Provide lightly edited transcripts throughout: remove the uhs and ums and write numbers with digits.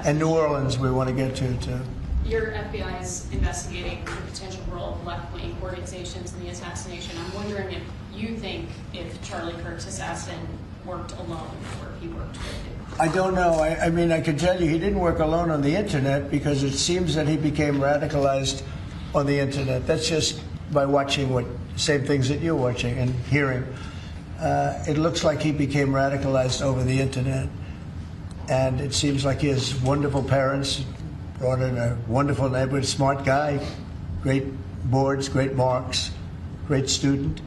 And New Orleans we want to get to, too. Your FBI is investigating the potential role of left-wing organizations in the assassination. I'm wondering if you think if Charlie Kirk's assassin worked alone or if he worked with you. I don't know. I mean, I can tell you he didn't work alone on the internet, because it seems that he became radicalized on the internet. That's just by watching same things that you're watching and hearing. It looks like he became radicalized over the internet. And it seems like he has wonderful parents, brought in a wonderful neighborhood, smart guy, great boards, great marks, great student.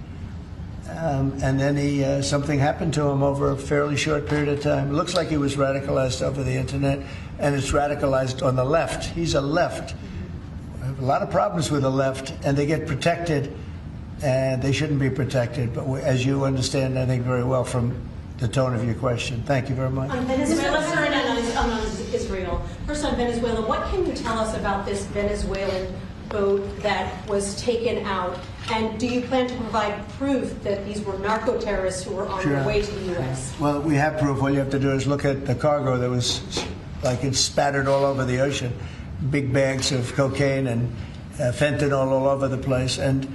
And then something happened to him over a fairly short period of time. It looks like he was radicalized over the internet, and it's radicalized on the left. He's a left. I have a lot of problems with the left, and they get protected, and they shouldn't be protected. But as you understand, I think, very well from the tone of your question. Thank you very much. On Venezuela, sir, and on Israel. First on Venezuela, what can you tell us about this Venezuelan boat that was taken out? And do you plan to provide proof that these were narco-terrorists who were on their way to the U.S.? Well, we have proof. All you have to do is look at the cargo that was, like, it's spattered all over the ocean. Big bags of cocaine and fentanyl all over the place. And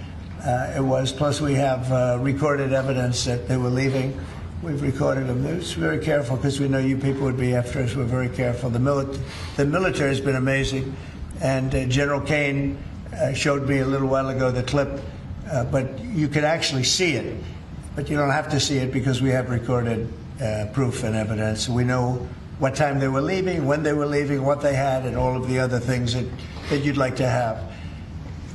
it was, plus we have recorded evidence that they were leaving. We've recorded them. It was very careful because we know you people would be after us. We're very careful. The military has been amazing. And General Kane showed me a little while ago the clip, but you can actually see it. But you don't have to see it because we have recorded proof and evidence. We know what time they were leaving, when they were leaving, what they had, and all of the other things that you'd like to have.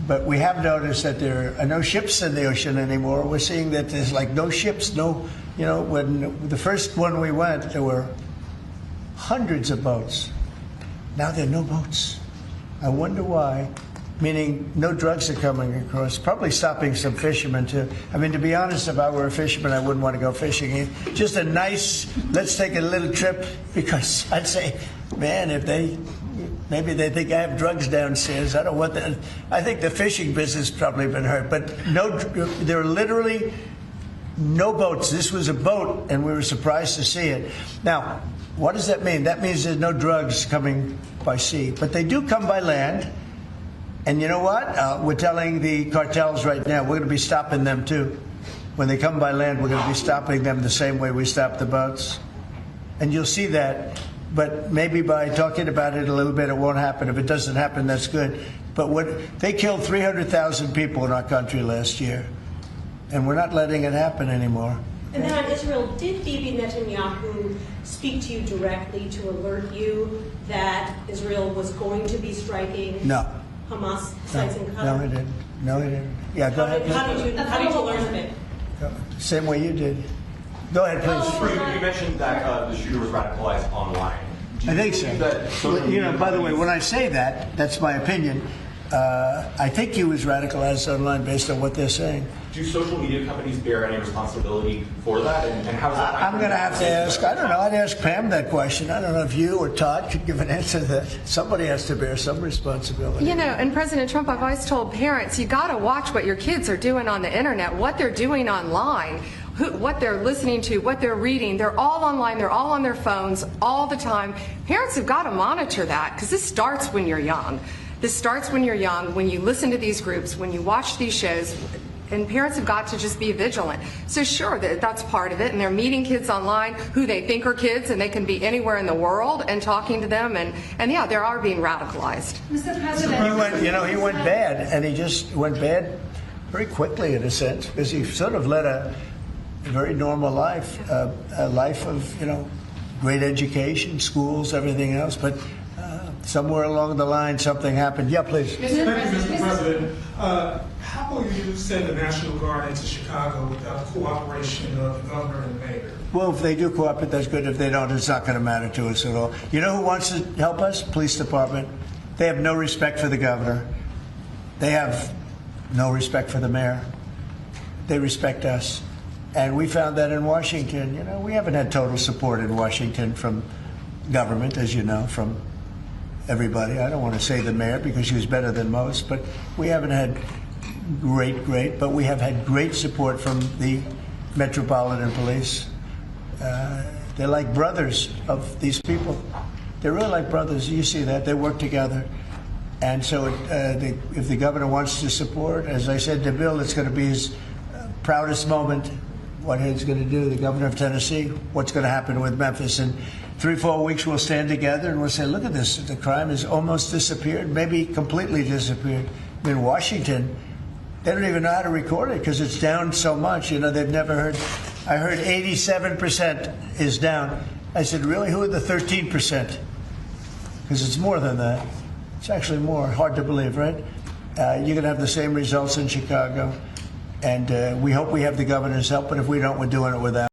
But we have noticed that there are no ships in the ocean anymore. We're seeing that there's like no ships, no, you know, when the first one we went, there were hundreds of boats. Now there are no boats. I wonder why. Meaning no drugs are coming across, probably stopping some fishermen too. I mean, to be honest, if I were a fisherman, I wouldn't want to go fishing. Just a nice, let's take a little trip, because I'd say, man, if maybe they think I have drugs downstairs. I don't want that. I think the fishing business probably been hurt, but no, there are literally no boats. This was a boat, and we were surprised to see it. Now, what does that mean? That means there's no drugs coming by sea, but they do come by land. And you know what? We're telling the cartels right now, we're going to be stopping them too. When they come by land, we're going to be stopping them the same way we stop the boats. And you'll see that. But maybe by talking about it a little bit, it won't happen. If it doesn't happen, that's good. But they killed 300,000 people in our country last year. And we're not letting it happen anymore. And then on Israel, did Bibi Netanyahu speak to you directly to alert you that Israel was going to be striking Hamas sites in Qatar? No, he didn't. No, he didn't. Yeah, go ahead. How did you learn of it? Same way you did. Go ahead, please. You mentioned that the shooter was radicalized online. I think so. You know, by the way, when I say that, that's my opinion. I think he was radicalized online based on what they're saying. Do social media companies bear any responsibility for that? And how is that? I'm going to have to ask, I don't know, I'd ask Pam that question. I don't know if you or Todd could give an answer to that. Somebody has to bear some responsibility. You know, and President Trump, I've always told parents, you got to watch what your kids are doing on the internet, what they're doing online, what they're listening to, what they're reading. They're all online, they're all on their phones all the time. Parents have got to monitor that, because this starts when you're young. This starts when you're young, when you listen to these groups, when you watch these shows, and parents have got to just be vigilant. So sure, that's part of it, and they're meeting kids online who they think are kids, and they can be anywhere in the world and talking to them, and yeah, they are being radicalized. Mr. President, he went bad, and he just went bad very quickly in a sense, because he sort of led a very normal life, a life of, great education, schools, everything else, but somewhere along the line, something happened. Yeah, please. Thank you, Mr. President. How will you send the National Guard into Chicago without cooperation of the governor and the mayor? Well, if they do cooperate, that's good. If they don't, it's not going to matter to us at all. You know who wants to help us? Police department. They have no respect for the governor. They have no respect for the mayor. They respect us. And we found that in Washington. We haven't had total support in Washington from government, as you know, from everybody. I don't want to say the mayor because she was better than most, but we haven't had great, but we have had great support from the Metropolitan Police. They're like brothers of these people. They're really like brothers. You see that. They work together. And so if the governor wants to support, as I said to Bill, it's going to be his proudest moment, what he's going to do, the governor of Tennessee, what's going to happen with Memphis. In 3-4 weeks, we'll stand together and we'll say, look at this. The crime has almost disappeared, maybe completely disappeared. In Washington, they don't even know how to record it because it's down so much. You know, they've never heard. I heard 87% is down. I said, really? Who are the 13%? Because it's more than that. It's actually more. Hard to believe, right? You're going to have the same results in Chicago. And we hope we have the governor's help, but if we don't, we're doing it without.